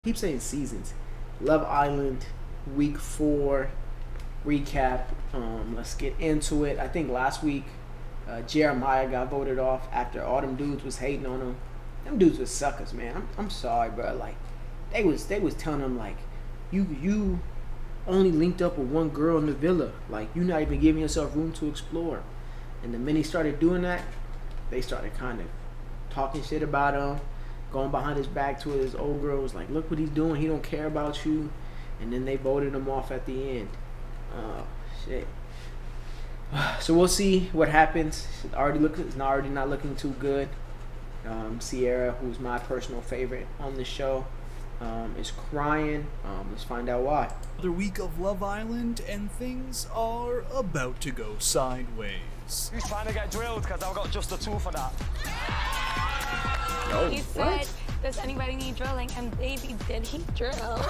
Keep saying seasons. Love Island week 4 recap. Let's get into it. I think last week Jeremiah got voted off after all them dudes was hating on him. Them dudes was suckers, man. I'm sorry, bro. Like they was telling him like you only linked up with one girl in the villa. Like you not even giving yourself room to explore. And the minute he started doing that, they started kind of talking shit about him, going behind his back to his old girl, was like, look what he's doing, he don't care about you. And then they voted him off at the end. Oh shit. So we'll see what happens. It's already not looking too good. Sierra, who's my personal favorite on the show, is crying. Let's find out why. Another week of Love Island, and things are about to go sideways. He's trying to get drilled because I've got just the tool for that. Yo, He said, does anybody need drilling? And baby, did he drill?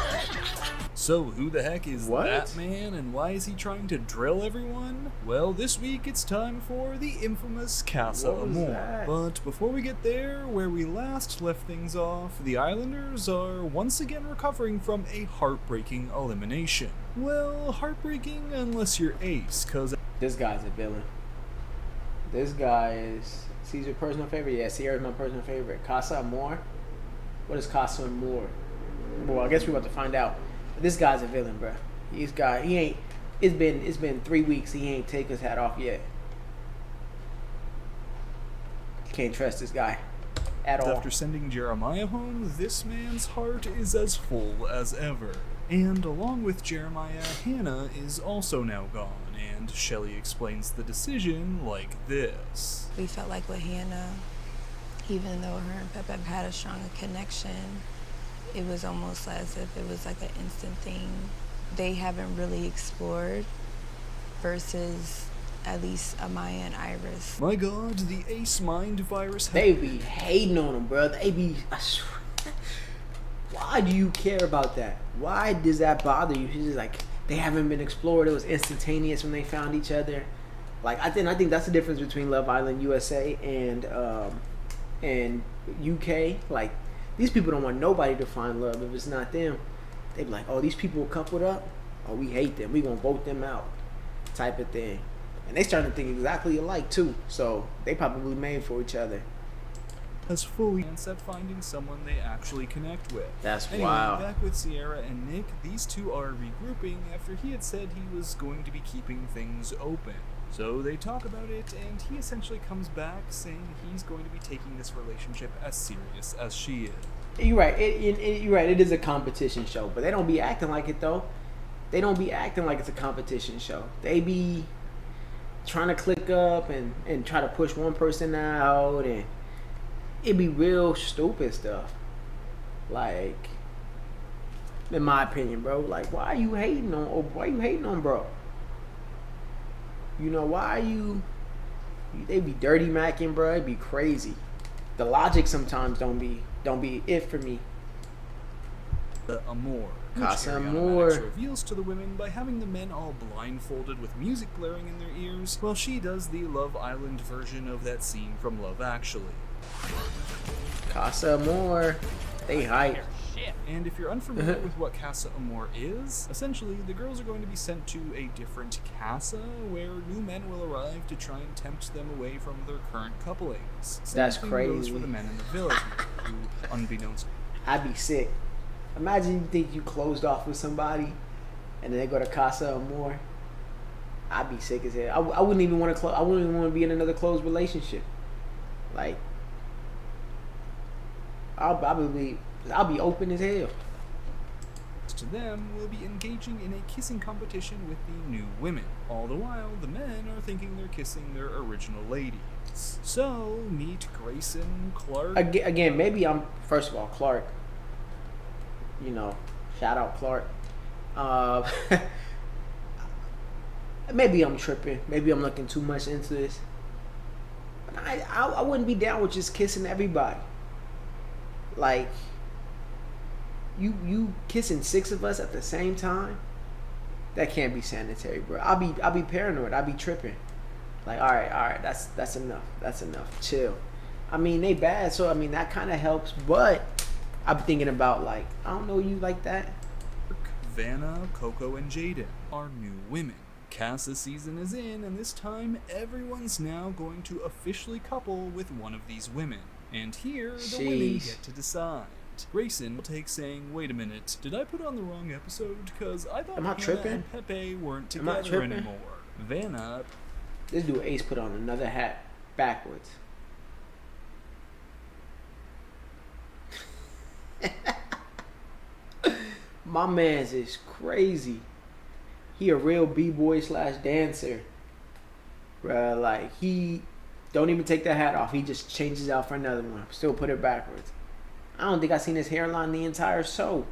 So who the heck is What? that man, and why is he trying to drill everyone? Well, this week it's time for the infamous Casa What was Amor. that? But before we get there, where we last left things off, the Islanders are once again recovering from a heartbreaking elimination. Well, heartbreaking unless you're Ace, cause This guy's a villain. This guy is Caesar's personal favorite. Yeah, Sierra's my personal favorite. Casa Amor. What is Casa Amor? Well, I guess we're about to find out. But this guy's a villain, bro. He ain't. It's been 3 weeks. He ain't take his hat off yet. Can't trust this guy at all. after sending Jeremiah home, this man's heart is as full as ever. And along with Jeremiah, Hannah is also now gone, and Shelley explains the decision like this. We felt like with Hannah, even though her and Pepe had a stronger connection, it was almost as if it was like an instant thing. They haven't really explored versus at least Amaya and Iris. My god, the Ace Mind virus They be hating on him, bro. They be. I swear. Why do you care about that? Why does that bother you? It's just like they haven't been explored. It was instantaneous when they found each other. Like I think that's the difference between Love Island USA and UK. Like these people don't want nobody to find love if it's not them. They be like, oh, these people coupled up. Oh, we hate them. We gonna vote them out, type of thing. And they starting to think exactly alike too. So they probably made for each other. has fully at finding someone they actually connect with. That's Anyway, wild. back with Sierra and Nick, these two are regrouping after he had said he was going to be keeping things open. So they talk about it, and he essentially comes back saying he's going to be taking this relationship as serious as she is. You're right. You're right. It is a competition show, but they don't be acting like it though. They don't be acting like it's a competition show. They be trying to click up and try to push one person out, and it be real stupid stuff. Like, in my opinion, bro. Like, why are you hating on? Or why you hating on, bro? You know why you? They be dirty macking, bro. It be crazy. The logic sometimes don't be it for me. The Amor, which Casa Ariana Amor. Madix reveals to the women by having the men all blindfolded with music blaring in their ears, while she does the Love Island version of that scene from Love Actually. Casa Amor. They hype. And if you're unfamiliar with what Casa Amor is, essentially the girls are going to be sent to a different casa where new men will arrive to try and tempt them away from their current couplings. Same That's thing crazy. goes for the men in the village, who, unbeknownst I'd be sick. Imagine you think you closed off with somebody, and then they go to Casa Amor. I'd be sick as hell. I wouldn't even want to. I wouldn't even want to be in another closed relationship. Like, I'll be open as hell. to them will be engaging in a kissing competition with the new women. All the while, the men are thinking they're kissing their original ladies. So, meet Grayson, Clark, Again, maybe I'm. First of all, Clark. You know, shout out Clark. Maybe I'm tripping. Maybe I'm looking too much into this. But I wouldn't be down with just kissing everybody. Like, you kissing 6 of us at the same time? That can't be sanitary, bro. I'll be paranoid. I'll be tripping. Like, all right, that's enough. That's enough. Chill. I mean, they bad, so I mean that kind of helps. But I'm thinking about like, I don't know you like that. Vanna, Coco, and Jaden are new women. Casa season is in, and this time everyone's now going to officially couple with one of these women. And here, the women Sheesh. get to decide. Grayson will take saying, wait a minute, did I put on the wrong episode? Because I thought Am I Hannah tripping? and Pepe weren't Am I together tripping? anymore. Vanna, This dude Ace put on another hat backwards. My man's is crazy. He a real b-boy / dancer. Bruh, like he don't even take the hat off. He just changes out for another one. Still put it backwards. I don't think I seen his hairline the entire show.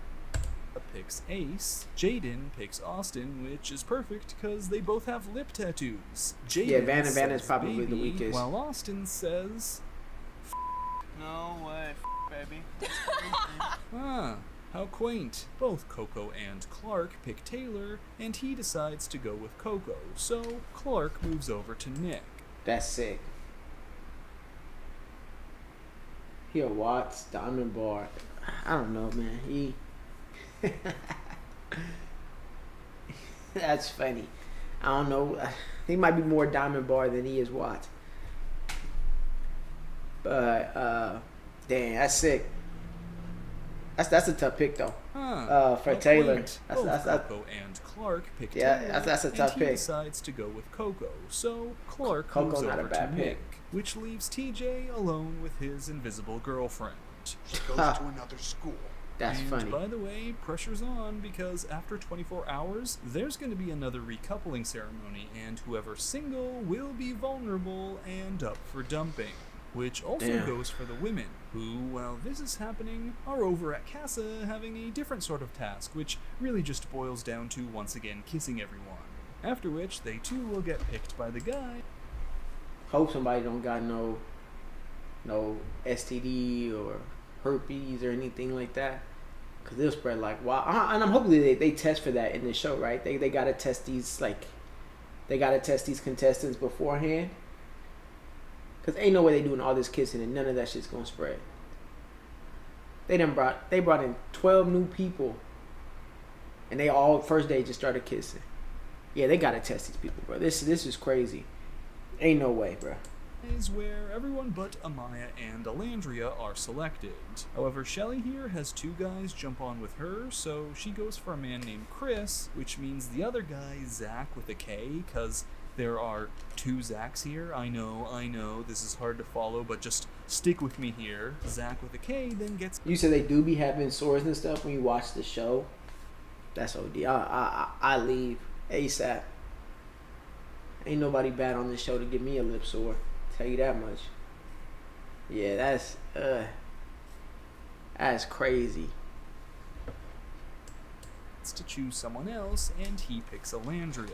picks Ace. Jaden picks Austin, which is perfect because they both have lip tattoos. Jaden Yeah, Vanna's says probably the baby, weakest. while Austin says, No way, baby. ah, how quaint. Both Coco and Clark pick Taylor, and he decides to go with Coco, so Clark moves over to Nick. That's sick. He a Watts Diamond Bar. I don't know, man. He. That's funny. I don't know. He might be more Diamond Bar than he is Watts. But damn, that's sick. That's a tough pick though. For how Taylor. quaint. That's- Both that's- Coco and Clark pick Yeah, Taylor, that's a tough and he pick. decides to go with Coco, so Clark Coco moves not a over bad to pick. Nick, which leaves TJ alone with his invisible girlfriend. She goes Ha. to another school. That's And funny. by the way, pressure's on because after 24 hours, there's going to be another recoupling ceremony, and whoever's single will be vulnerable and up for dumping. Which also Damn. goes for the women, who, while this is happening, are over at Casa having a different sort of task, which really just boils down to once again kissing everyone. After which, they too will get picked by the guy. Hope somebody don't got no STD or herpes or anything like that, cause they'll spread like wild. And I'm hoping they test for that in the show, right? They gotta test these contestants beforehand, cause ain't no way they doing all this kissing and none of that shit's gonna spread. They brought in 12 new people, and they all first day just started kissing. Yeah, they gotta test these people, bro. This is crazy. Ain't no way, bro. Is where everyone but Amaya and Alandria are selected. However, Shelly here has two guys jump on with her, so she goes for a man named Chris, which means the other guy, Zach with a K, because there are two Zachs here. I know, this is hard to follow, but just stick with me here. Zach with a K then gets You said they do be having sores and stuff when you watch the show. That's OD. I leave ASAP. Ain't nobody bad on this show to give me a lip sore. Tell you that much. Yeah, that's crazy. to choose someone else, and he picks Alandria,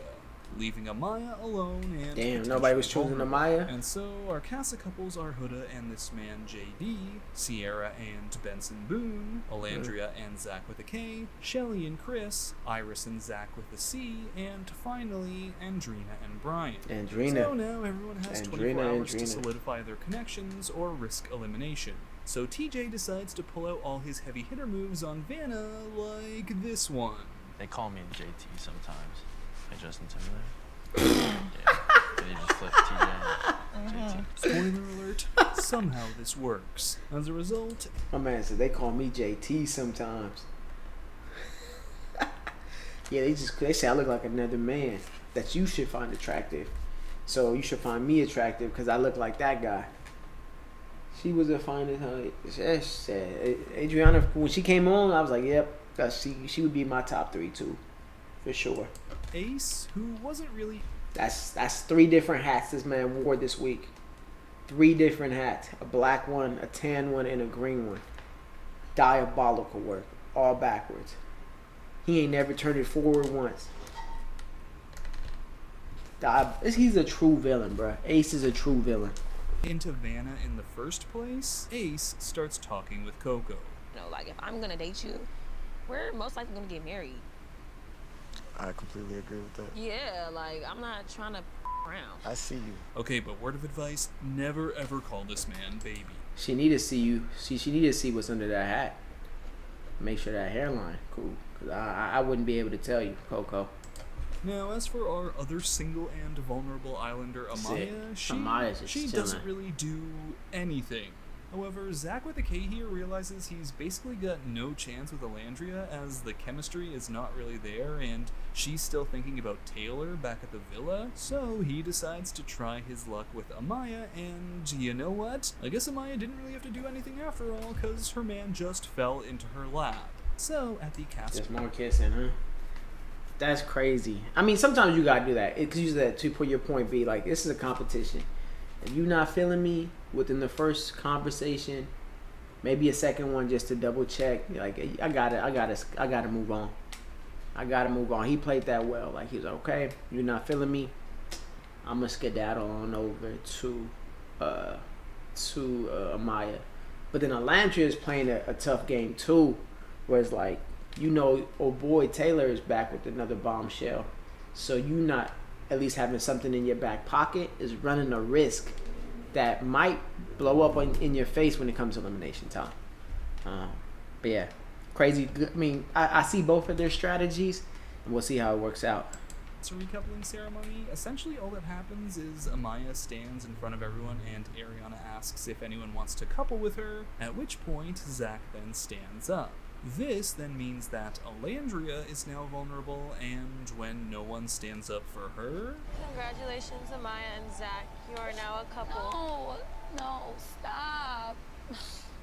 leaving Amaya alone and Damn, nobody was potentially choosing vulnerable. Amaya? And so our Casa couples are Huda and this man JD, Sierra and Benson Boone, Alandria and Zach with a K, Shelly and Chris, Iris and Zach with a C, and finally Andrina and Brian. Andrina. So now everyone has 24 Andrina, hours to Andrina. solidify their connections or risk elimination. So TJ decides to pull out all his heavy hitter moves on Vanna, like this one. They call me JT sometimes. Hey, Justin Timberlake. Yeah. They just flip TJ and JT. Spoiler alert, somehow this works. As a result, My man said they call me JT sometimes. Yeah, they say I look like another man that you should find attractive. So you should find me attractive because I look like that guy. She was the finest. Adriana, when she came on, I was like, yep, she would be my top 3 too, for sure. Ace, who wasn't really That's 3 different hats this man wore this week. 3 different hats. A black one, a tan one, and a green one. Diabolical work. All backwards. He ain't never turned it forward once. He's a true villain, bruh. Ace is a true villain. into Vanna in the first place, Ace starts talking with Coco. You know, like if I'm gonna date you, we're most likely gonna get married. I completely agree with that. Yeah, like I'm not trying to around. I see you. Okay, but word of advice, never ever call this man baby. She need to see you. She need to see what's under that hat. make sure that hairline cool. Cause I wouldn't be able to tell you, Coco. Now, as for our other single and vulnerable islander, Sick. Amaya, Amaya's just she chilling. doesn't really do anything. However, Zach with a K here realizes he's basically got no chance with Elandria, as the chemistry is not really there, and she's still thinking about Taylor back at the villa, so he decides to try his luck with Amaya, and you know what? I guess Amaya didn't really have to do anything after all, because her man just fell into her lap. So, at the castle... Just more kissing, huh? That's crazy. I mean, sometimes you gotta do that. Because you that to put your point be like, this is a competition. If you're not feeling me within the first conversation, maybe a second one just to double check. Like, I gotta move on. I gotta move on. He played that well. Like, he's like, okay, you're not feeling me. I'm gonna skedaddle on over to Amaya. But then Elandria is playing a tough game too, where it's like, you know, oh boy, Taylor is back with another bombshell. So you not at least having something in your back pocket is running a risk that might blow up in your face when it comes to elimination time. But yeah, crazy. I mean, I see both of their strategies, and we'll see how it works out. It's a recoupling ceremony. Essentially, all that happens is Amaya stands in front of everyone and Ariana asks if anyone wants to couple with her, at which point Zach then stands up. This then means that Elandria is now vulnerable, and when no one stands up for her... Congratulations, Amaya and Zach. You are now a couple. No, stop.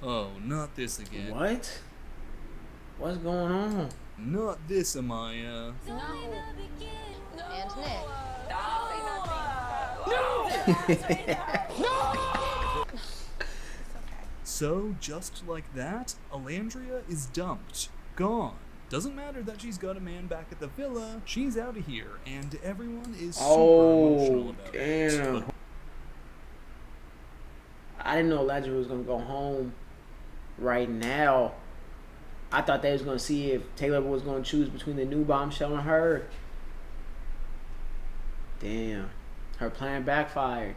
Oh, not this again. What? What's going on? Not this, Amaya. No. And Nick. So, just like that, Elandria is dumped. Gone. Doesn't matter that she's got a man back at the villa, she's out of here, and everyone is super emotional about it. Damn. I didn't know Elandria was gonna go home right now. I thought they was gonna see if Taylor was gonna choose between the new bombshell and her. Damn. Her plan backfired.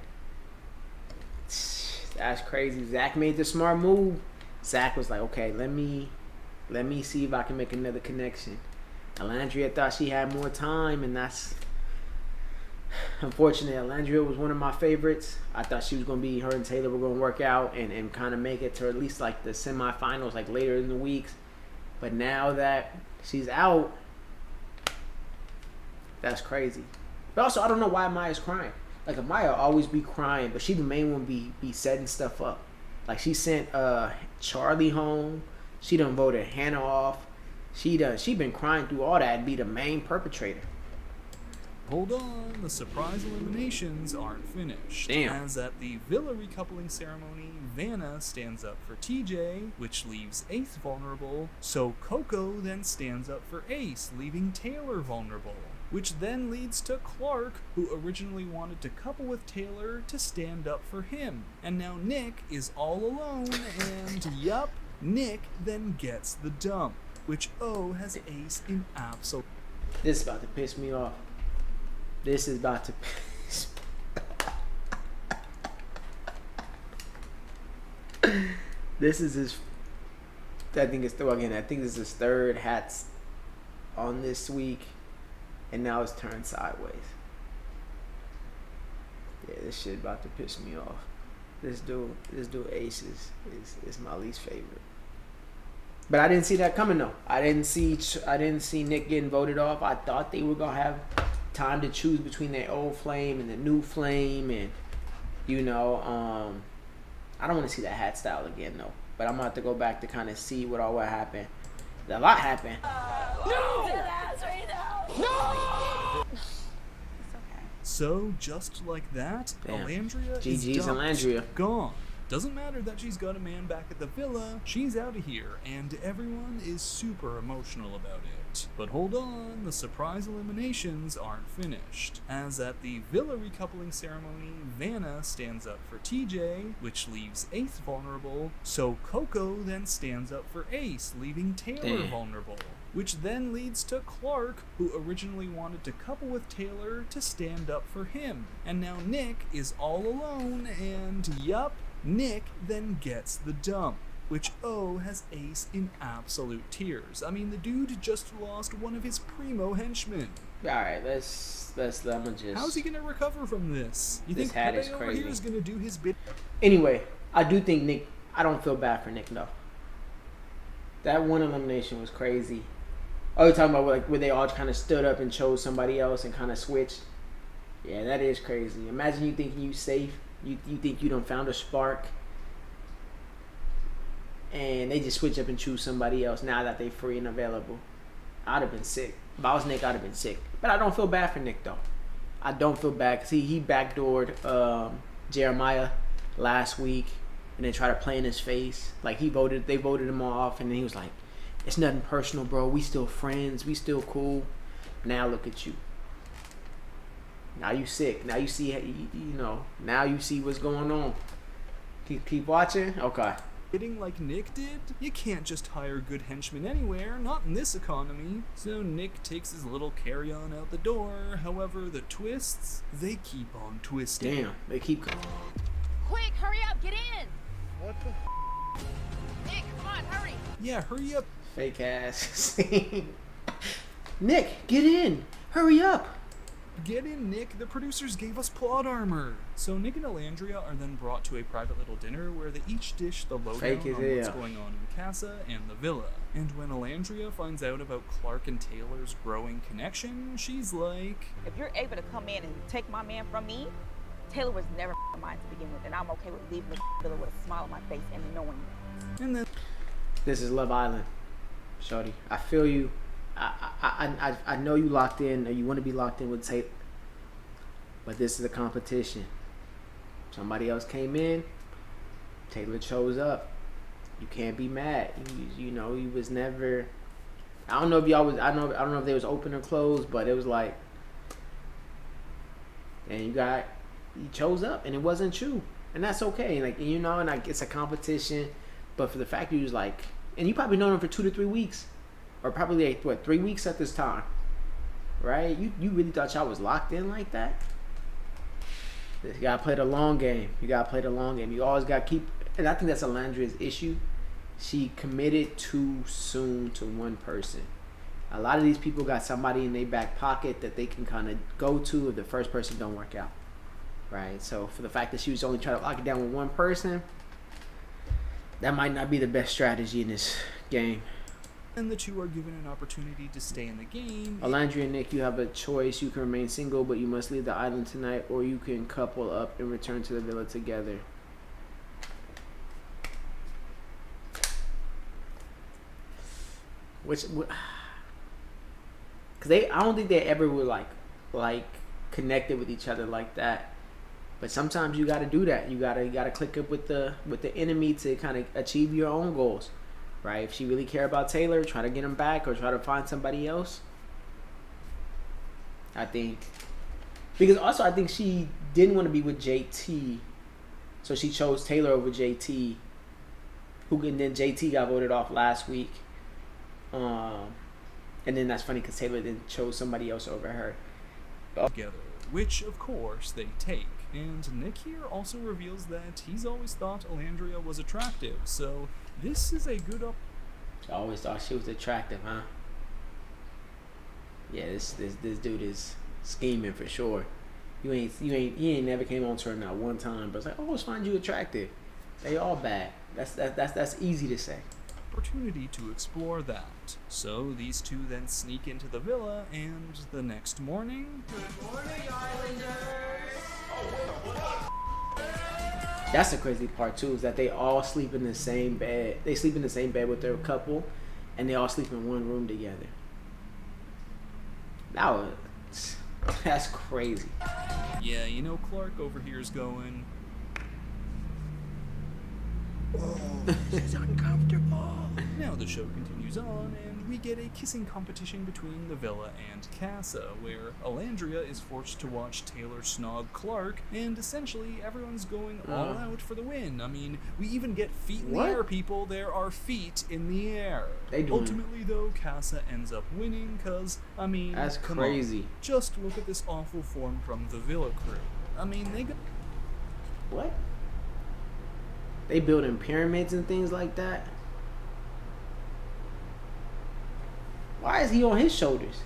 That's crazy. Zach made the smart move. Zach was like, okay, let me see if I can make another connection. Elandria thought she had more time, and that's unfortunate. Elandria was one of my favorites. I thought she was gonna be, her and Taylor were gonna work out and kind of make it to at least like the semifinals, like later in the weeks. But now that she's out, that's crazy. But also, I don't know why Maya's crying. Like, Amaya always be crying, but she the main one be setting stuff up. Like, she sent Charlie home. She done voted Hannah off. She been crying through all that and be the main perpetrator. Hold on, the surprise eliminations aren't finished. Damn. As at the villa recoupling ceremony, Vanna stands up for TJ, which leaves Ace vulnerable, so Coco then stands up for Ace, leaving Taylor vulnerable, which then leads to Clark, who originally wanted to couple with Taylor, to stand up for him. And now Nick is all alone, and yup, Nick then gets the dump, which O has Ace in absolute... This is about to piss me off. This is about to piss This is his, I think this is his third hats on this week, and now it's turned sideways. Yeah, this shit about to piss me off. This dude Ace is my least favorite. But I didn't see that coming though. I didn't see Nick getting voted off. I thought they were gonna have time to choose between their old flame and the new flame, and I don't want to see that hat style again though. But I'm gonna have to go back to kind of see what happened. A lot happened. So, just like that, Damn. Elandria GG's is dumped. Elandria. Gone. Doesn't matter that she's got a man back at the villa, she's out of here, and everyone is super emotional about it. But hold on, the surprise eliminations aren't finished. As at the villa recoupling ceremony, Vanna stands up for TJ, which leaves Ace vulnerable, so Coco then stands up for Ace, leaving Taylor Damn. vulnerable, which then leads to Clark, who originally wanted to couple with Taylor, to stand up for him. And now Nick is all alone, and yup, Nick then gets the dump, which has Ace in absolute tears. I mean, the dude just lost one of his primo henchmen. All right, let's I'm gonna just. How's he gonna recover from this? You This think hat Pepe is over crazy. here is gonna do his bit? Anyway, I do think Nick. I don't feel bad for Nick though. That one elimination was crazy. Oh, you're talking about like where they all kind of stood up and chose somebody else and kind of switched. Yeah, that is crazy. Imagine you thinking you safe. You think you done found a spark, and they just switch up and choose somebody else now that they free and available. I'd have been sick. If I was Nick, I'd have been sick. But I don't feel bad for Nick though. I don't feel bad because he backdoored Jeremiah last week and then tried to play in his face. Like they voted him off, and then he was like, "It's nothing personal, bro. We still friends. We still cool." Now look at you. Now you sick. Now you see, now you see what's going on. Keep watching. Okay. Hitting like Nick did? You can't just hire good henchmen anywhere, not in this economy. So Nick takes his little carry-on out the door. However, the twists, they keep on twisting. Damn, they keep. Quick, hurry up, get in. What the? Nick, come on, hurry. Yeah, hurry up. Fake ass scene. Nick, get in. Hurry up. Get in, Nick. The producers gave us plot armor. So Nick and Alandria are then brought to a private little dinner where they each dish the lowdown Fake as on what's hell. going on in Casa and the villa. And when Alandria finds out about Clark and Taylor's growing connection, she's like, If you're able to come in and take my man from me, Taylor was never mine to begin with, and I'm okay with leaving the villa with a smile on my face and knowing. and then This is Love Island, shorty. I feel you. I know you locked in, or you want to be locked in with Taylor, but this is a competition. Somebody else came in. Taylor chose up. You can't be mad. You know he was never. I don't know if y'all was. I don't know if they was open or closed, but it was like, and you chose up, and it wasn't you, and that's okay. Like and like it's a competition, but for the fact you was like, and you probably known him for 2 to 3 weeks. Or probably like, 3 weeks at this time, right? You really thought y'all was locked in like that? You gotta play the long game. You always gotta keep. And I think that's Alandria's issue. She committed too soon to one person. A lot of these people got somebody in their back pocket that they can kind of go to if the first person don't work out, right? So for the fact that she was only trying to lock it down with one person, that might not be the best strategy in this game. and the two are given an opportunity to stay in the game. Alandria and Nick, you have a choice. You can remain single, but you must leave the island tonight, or you can couple up and return to the villa together. Because I don't think they ever were like connected with each other like that. But sometimes you got to do that. You gotta click up with the enemy to kind of achieve your own goals, right? If she really care about Taylor, try to get him back or try to find somebody else. I think because also I think she didn't want to be with JT, so she chose Taylor over JT. And then JT got voted off last week. And then that's funny because Taylor then chose somebody else over her. Together, which of course they take. And Nick here also reveals that he's always thought Alandria was attractive, so this is a good I always thought she was attractive, huh? Yeah, this dude is scheming for sure. You ain't never came on to her not one time, but it's like, I always find you attractive. They all bad. That's easy to say. opportunity to explore that. So these two then sneak into the villa, and the next morning, That's the crazy part too, is that they all sleep in the same bed. They sleep in the same bed with their couple, and they all sleep in one room together. That's crazy. yeah, you know, Clark over here is going, This is uncomfortable. Now the show continues on, and we get a kissing competition between the villa and Casa, where Alandria is forced to watch Taylor snog Clark, and essentially everyone's going all out for the win. I mean, we even get feet in What? the air, people. There are feet in the air. They doing- Ultimately, though, Casa ends up winning, because, I mean, That's come crazy. on. Just look at this awful form from the villa crew. I mean, they got... What? They building pyramids and things like that. Why is he on his shoulders?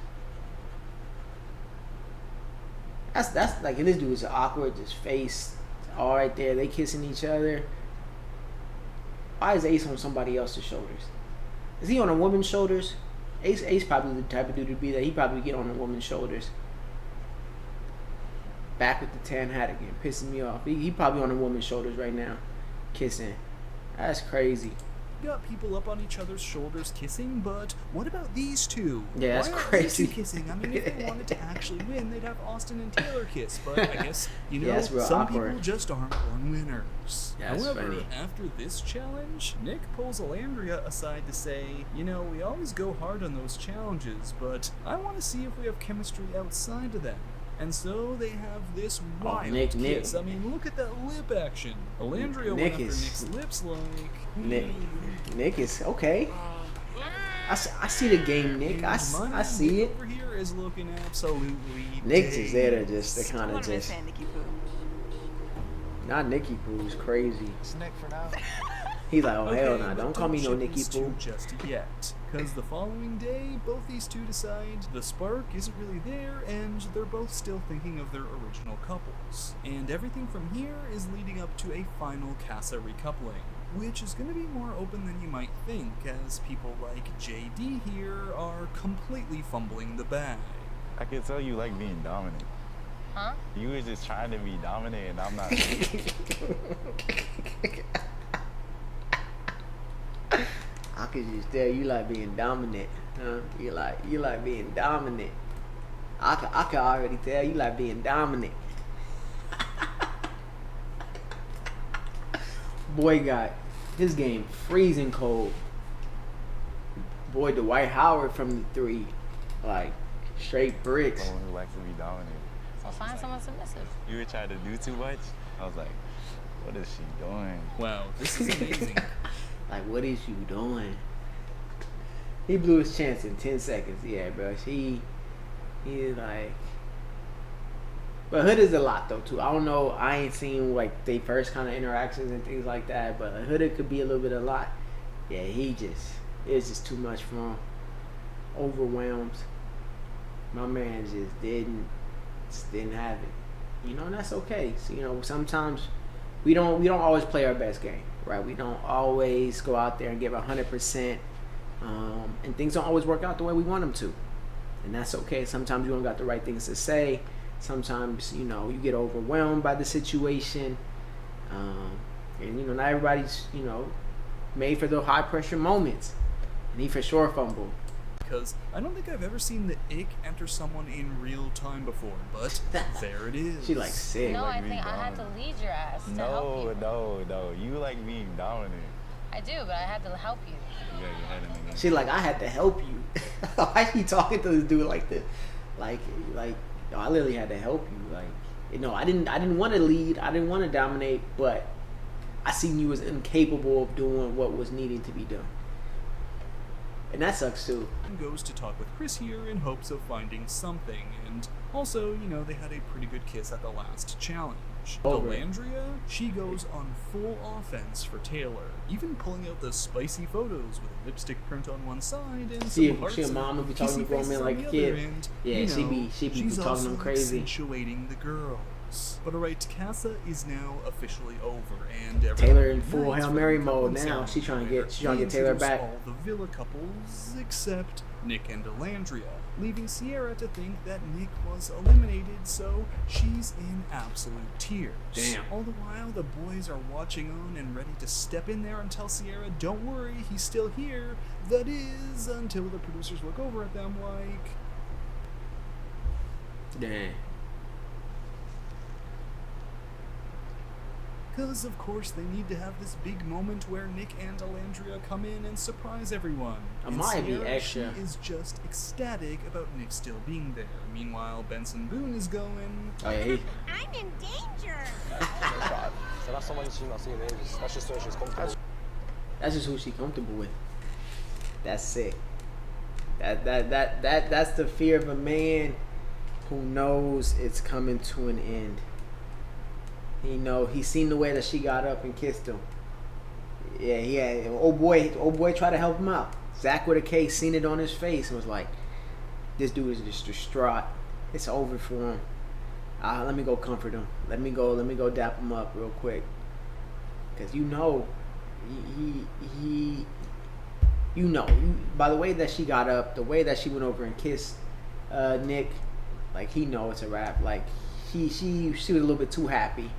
That's like, and this dude is awkward, just face all right there. They kissing each other. Why is Ace on somebody else's shoulders? Is he on a woman's shoulders? Ace probably the type of dude to be that he probably get on a woman's shoulders. Back with the tan hat again, pissing me off. He probably on a woman's shoulders right now, kissing. That's crazy. Got people up on each other's shoulders kissing, but what about these two? Yeah, that's Why aren't crazy. These two kissing? I mean, if they wanted to actually win, they'd have Austin and Taylor kiss. But I guess, you know, Yeah, that's real some awkward. people just aren't born winners. Yeah, that's However, funny. after this challenge, Nick pulls Alandria aside to say, you know, we always go hard on those challenges, but I want to see if we have chemistry outside of them. And so they have this wild Nick. kiss. I mean, look at that lip action. Alandria Nick went after is- Nick's lips like... Nick is okay. I see the game, Nick. I see it. Over here is looking absolutely. Nick's is there to just to kind I of would have been just saying Nikki Poo. not Nicky Poo's crazy. It's Nick for now. He's like, oh hell Okay, no, but don't call me no ship Nicky these two Poo. just yet. Because the following day, both these two decide the spark isn't really there, and they're both still thinking of their original couples. And everything from here is leading up to a final Casa recoupling, which is going to be more open than you might think, as people like JD here are completely fumbling the bag. I can tell you like being dominant. Huh? You was just trying to be dominant, and I'm not. I could just tell you like being dominant, huh? You like being dominant. I could already tell you like being dominant. Boy got his game freezing cold. Boy, Dwight Howard from the three, like straight bricks. Someone who likes to be dominant. So find someone submissive. You were trying to do too much. I was like, what is she doing? Wow, this is amazing. Like, what is you doing? He blew his chance in 10 seconds. Yeah, bro. He is like... But Hood is a lot, though, too. I don't know. I ain't seen, like, they first kind of interactions and things like that. But Hood could be a little bit a lot. Yeah, it's just too much for him. Overwhelmed. My man just didn't have it. You know, and that's okay. So, you know, sometimes we don't always play our best game. Right, we don't always go out there and give 100%, and things don't always work out the way we want them to, and that's okay. Sometimes you don't got the right things to say. Sometimes, you know, you get overwhelmed by the situation, and you know, not everybody's, you know, made for the high pressure moments, and he for sure fumbled. Because I don't think I've ever seen the ick enter someone in real time before, but there it is. She like sick. No, like I being think I have to dominant. lead your ass to help you. No. You like being dominant. I do, but I have to help you. You got your head in the game. She like, I had to help you. Why she talking to this dude like this? Like, no, I literally had to help you. Like, you know, I didn't want to lead. I didn't want to dominate, but I seen you as incapable of doing what was needing to be done. And that sucks too. Goes to talk with Chris here in hopes of finding something, and also, you know, they had a pretty good kiss at the last challenge. Over it. Alandria, she goes on full offense for Taylor, even pulling out the spicy photos with a lipstick print on one side and She some a- hearts she a and mom who be talking kissy to grown faces men on like the a other kid. end. Yeah, You she know, be she's talking also them crazy. accentuating the girls. But alright, Casa is now officially over, and everyone Taylor in full unites Hail for Mary the mode coupling now. She trying to ceremony get where Taylor they back. introduce all the villa couples except Nick and Alandria, leaving Sierra to think that Nick was eliminated, so she's in absolute tears. Damn. All the while, the boys are watching on and ready to step in there and tell Sierra, don't worry, he's still here. That is, until the producers look over at them like, Damn. because of course they need to have this big moment where Nick and Alandria come in and surprise everyone. And Amaya be Sierra, extra. she is just ecstatic about Nick still being there. Meanwhile, Benson Boone is going, Oh yeah, I'm in danger. So that's someone she's not seeing ages. That's just so she's comfortable. that's just who she comfortable with. That's sick. That's the fear of a man who knows it's coming to an end. He's seen the way that she got up and kissed him. Yeah, he had old boy tried to help him out. Zach with a case, seen it on his face, and was like, "This dude is just distraught. It's over for him. Let me go comfort him. Let me go dap him up real quick, cause you know, by the way that she got up, the way that she went over and kissed Nick, like he know it's a wrap. Like she was a little bit too happy.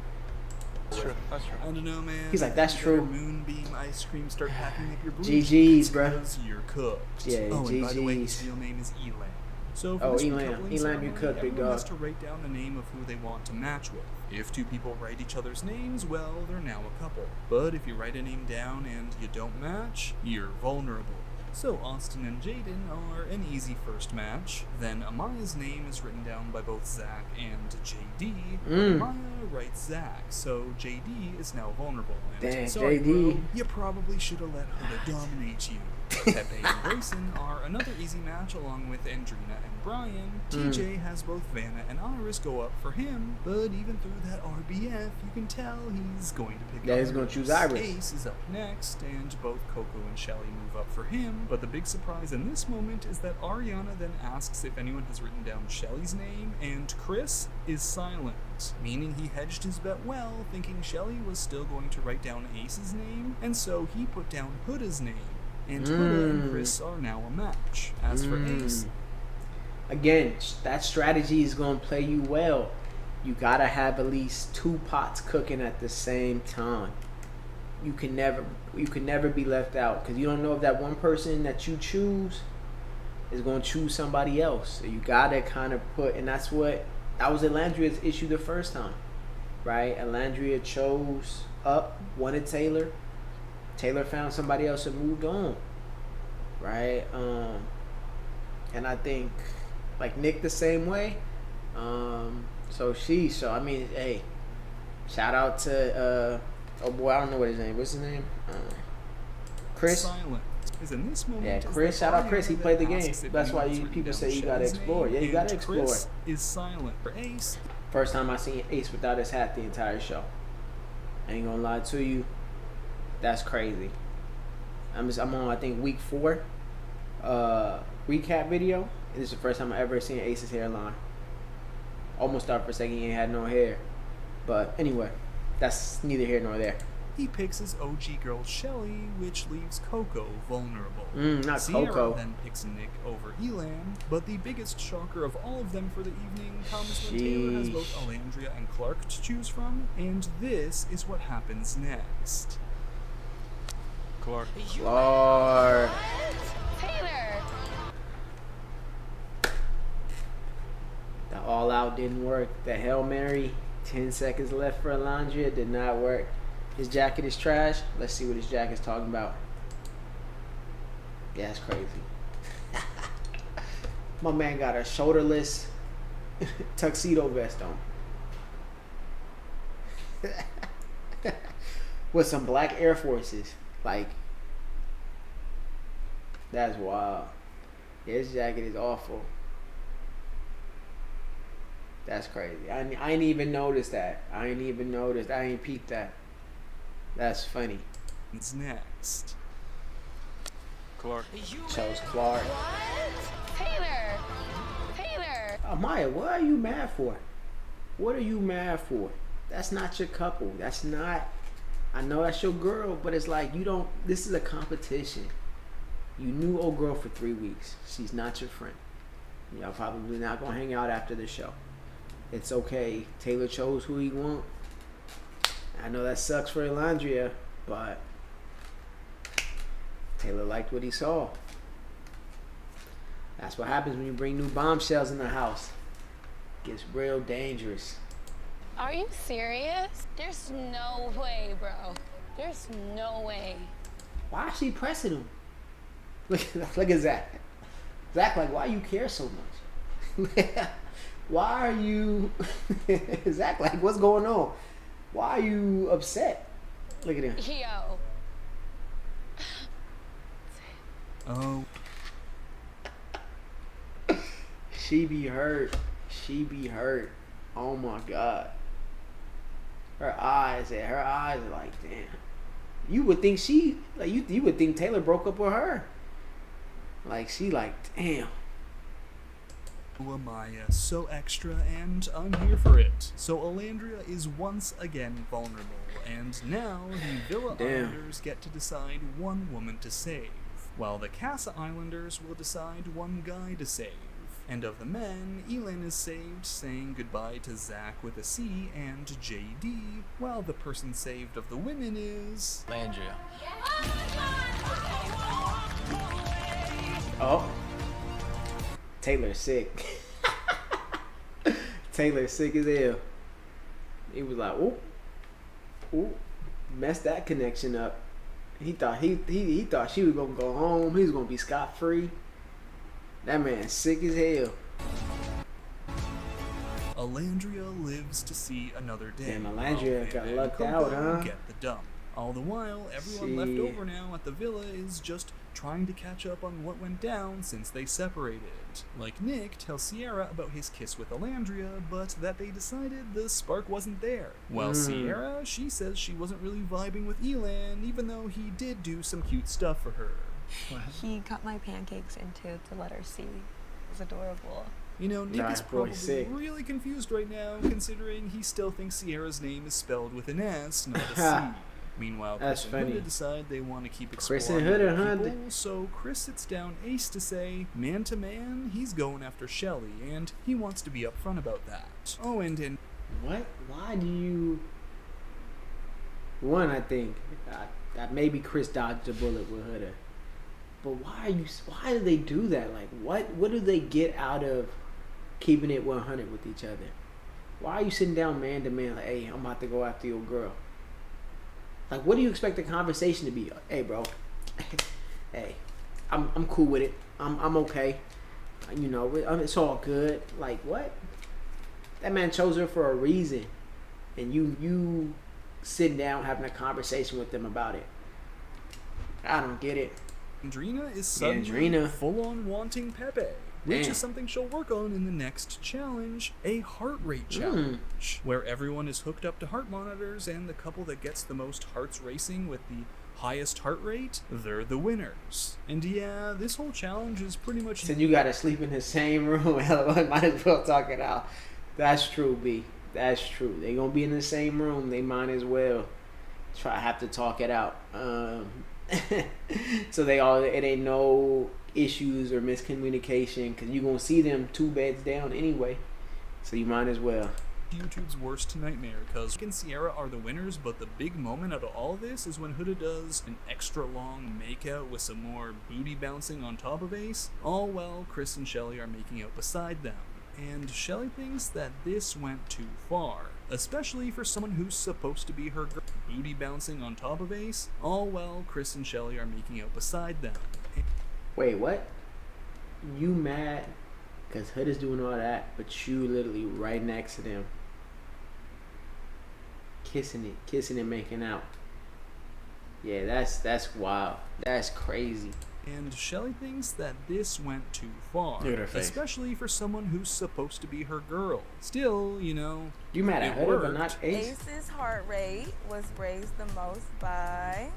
That's true. That's true. I don't know, man. He's like, "That's You true." let Moonbeam ice cream start hacking up your blues. GG's, it's bruh. 'cause you're cooked. Yeah, Oh, and by the way, GG's. his real name is Elam. So for Oh, this Elam. recoupling Elam, you ceremony, cooked, big everyone has dog. to write down the name of who they want to match with. If two people write each other's names, well, they're now a couple. But if you write a name down and you don't match, you're vulnerable. So Austin and Jaden are an easy first match. Then Amaya's name is written down by both Zach and JD. But Amaya writes Zach, so JD is now vulnerable. And Damn, sorry, JD. bro, you probably should have let Huda dominate you. Pepe and Grayson are another easy match along with Andrina and Brian. TJ has both Vanna and Iris go up for him, but even through that RBF, you can tell he's going to pick Yeah, he's gonna choose Iris. Ace is up next, and both Coco and Shelly move up for him. But the big surprise in this moment is that Ariana then asks if anyone has written down Shelly's name, and Chris is silent, meaning he hedged his bet well, thinking Shelly was still going to write down Ace's name, and so he put down Huda's name. And Huda and Chris are now a match. As for Ace, Again, that strategy is going to play you well. You got to have at least 2 pots cooking at the same time. You can never be left out, because you don't know if that one person that you choose is going to choose somebody else. So you got to kind of put, and that was Elandria's issue the first time, right? Elandria chose up, wanted Taylor. Taylor found somebody else and moved on, right? And I think like Nick the same way. So I mean, hey, shout out to oh boy, I don't know what his name. What's his name? Chris. silent is in this moment. Yeah, is Chris. that Shout out Chris. He Ariana played the then game. asks if That's why anyone's you written people down say you gotta Shelly's explore. name, Yeah, you gotta and explore. Chris is silent. For Ace, First time I seen Ace without his hat the entire show. I ain't gonna lie to you. That's crazy. I'm on I think week 4 recap video. This is the first time I ever seen Ace's hairline. Almost thought for a second he ain't had no hair. But anyway, that's neither here nor there. he picks his OG girl Shelly, which leaves Coco vulnerable. Not Sierra Coco. then picks Nick over Elam, but the biggest shocker of all of them for the evening comes when Taylor has both Sheesh. Alandria and Clark to choose from, and this is what happens next. Clark. Clark. Taylor. The all out didn't work. The Hail Mary, 10 seconds left for Alandria, did not work. His jacket is trash. Let's see what his jacket's talking about. Yeah, that's crazy. My man got a shoulderless tuxedo vest on. With some black Air Forces. Like, that's wild. Yeah, his jacket is awful. That's crazy. I ain't even noticed that. I ain't peeped that. That's funny. It's next. Clark. Chose Clark. Taylor. Taylor. Amaya, what are you mad for? What are you mad for? That's not your couple. That's not. I know that's your girl, but it's like you don't. This is a competition. You knew old girl for 3 weeks. She's not your friend. Y'all probably not gonna hang out after the show. It's okay. Taylor chose who he want. I know that sucks for Elandria, but Taylor liked what he saw. That's what happens when you bring new bombshells in the house. Gets real dangerous. Are you serious? There's no way, bro. There's no way. Why is she pressing him? Look at Zach. Zach, like, why you care so much? Why are you... Zach, like, what's going on? Why are you upset? Look at him. Yo. Oh, She be hurt. She be hurt. Oh my God. Her eyes are like, damn. you would think she like you would think Taylor broke up with her. Like she like damn. Amaya, so extra, and I'm here for it. So Alandria is once again vulnerable, and now the Villa Damn. Islanders get to decide one woman to save, while the Casa Islanders will decide one guy to save. And of the men, Elin is saved, saying goodbye to Zach with a C and JD, while the person saved of the women is... Landria. Oh. Taylor's sick. Taylor's sick as hell. He was like, ooh, messed that connection up. He thought he thought she was gonna go home. He was gonna be scot free. That man's sick as hell. Alandria lives to see another day. Damn, Alandria while got Viv lucked and out, Coco huh? Get the dump. All the while, everyone left over now at the villa is just trying to catch up on what went down since they separated. Like Nick tells Sierra about his kiss with Alandria, but that they decided the spark wasn't there. While Sierra, she says she wasn't really vibing with Elan, even though he did do some cute stuff for her. He cut my pancakes into to let her see. It was adorable. You know, Nick Nah, is boy, probably sick. really confused right now, considering he still thinks Sierra's name is spelled with an S, not a C. Meanwhile, That's Chris and funny. Huda decide they want to keep Chris exploring and Huda, other huh? people, so Chris sits down Ace to say, man to man, he's going after Shelly, and he wants to be upfront about that. Oh, and What? Why do you? One, I think that maybe Chris dodged a bullet with Huda, but why do they do that? Like, what do they get out of keeping it 100 with each other? Why are you sitting down man to man like, hey, I'm about to go after your girl? Like, what do you expect the conversation to be? Hey, bro, hey, I'm cool with it. I'm okay. You know, it's all good. Like, what? That man chose her for a reason, and you sitting down having a conversation with them about it. I don't get it. Andrina is Yeah, suddenly Andrina. full-on wanting Pepe, which Damn. is something she'll work on in the next challenge, a heart rate challenge, where everyone is hooked up to heart monitors, and the couple that gets the most hearts racing with the highest heart rate, they're the winners. And yeah, this whole challenge is pretty much... Said you gotta sleep in the same room. Hell, I might as well talk it out. That's true, B. That's true. They gonna be in the same room. They might as well have to talk it out. So it ain't no issues or miscommunication, because you gonna see them 2 beds down anyway. So you might as well. YouTube's worst nightmare, because Nick and Sierra are the winners, but the big moment out of all of this is when Huda does an extra long makeout with some more booty bouncing on top of Ace, all while Chris and Shelly are making out beside them. And Shelly thinks that this went too far, especially for someone who's supposed to be her girl. Booty bouncing on top of Ace, all while Chris and Shelly are making out beside them. Wait, what? You mad because Huda's doing all that, but you literally right next to them, kissing and making out. Yeah, that's wild. That's crazy. And Shelly thinks that this went too far, Look at her face. especially for someone who's supposed to be her girl. Still, you know, You mad at it Huda, but worked. not Ace? Ace's heart rate was raised the most by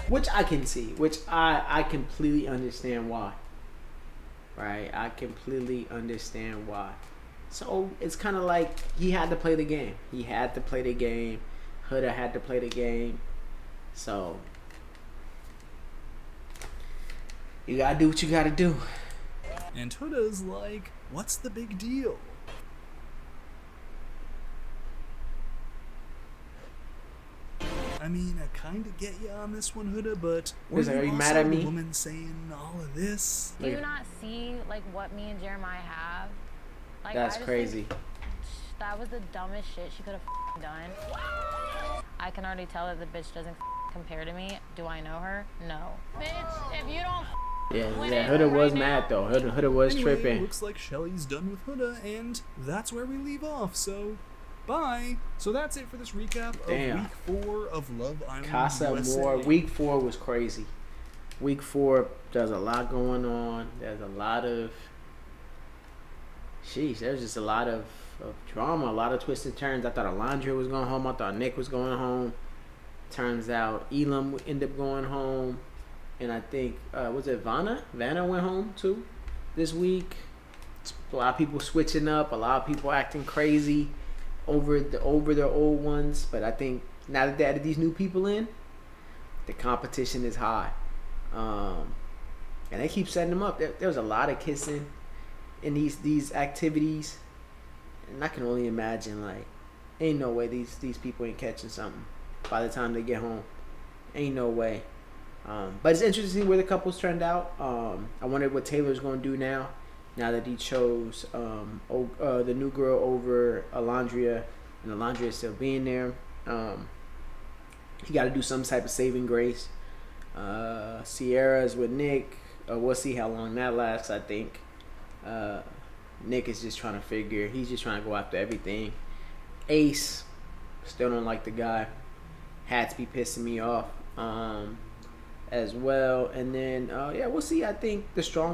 Which I can see. Which I completely understand why. Right? I completely understand why. So it's kind of like he had to play the game. He had to play the game. Huda had to play the game. So you gotta do what you gotta do. And Huda's like, what's the big deal? I mean, I kind of get you on this one, Huda, but were Is that- are you mad also at the me? woman saying all of this? Do you not see like what me and Jeremiah have? Like, That's I just crazy. think that was the dumbest shit she could have done. I can already tell that the bitch doesn't compare to me. Do I know her? No. Bitch, if you don't Yeah, Huda was mad though. Huda was Anyway, tripping. looks like Shelly's done with Huda, and that's where we leave off, so bye. So that's it for this recap Damn. of week 4 of Love Island Casa USA. Amor. Week 4 was crazy. Week 4, there's a lot going on. There's a lot of... Sheesh, there's just a lot of drama, a lot of twists and turns. I thought Alondra was going home. I thought Nick was going home. Turns out Elam would end up going home. And I think, was it Vanna? Vanna went home too this week. A lot of people switching up. A lot of people acting crazy over their old ones. But I think now that they added these new people in, the competition is high. And they keep setting them up. There was a lot of kissing in these activities. And I can only imagine, like, ain't no way these people ain't catching something by the time they get home. Ain't no way. But it's interesting to see where the couples turned out. I wonder what Taylor's going to do now that he chose the new girl over Alondria, and Alondria still being there. He got to do some type of saving grace. Sierra's with Nick. We'll see how long that lasts, I think. Nick is just trying to figure. He's just trying to go after everything. Ace, still don't like the guy. Hats be pissing me off as well. And then, we'll see. I think the strong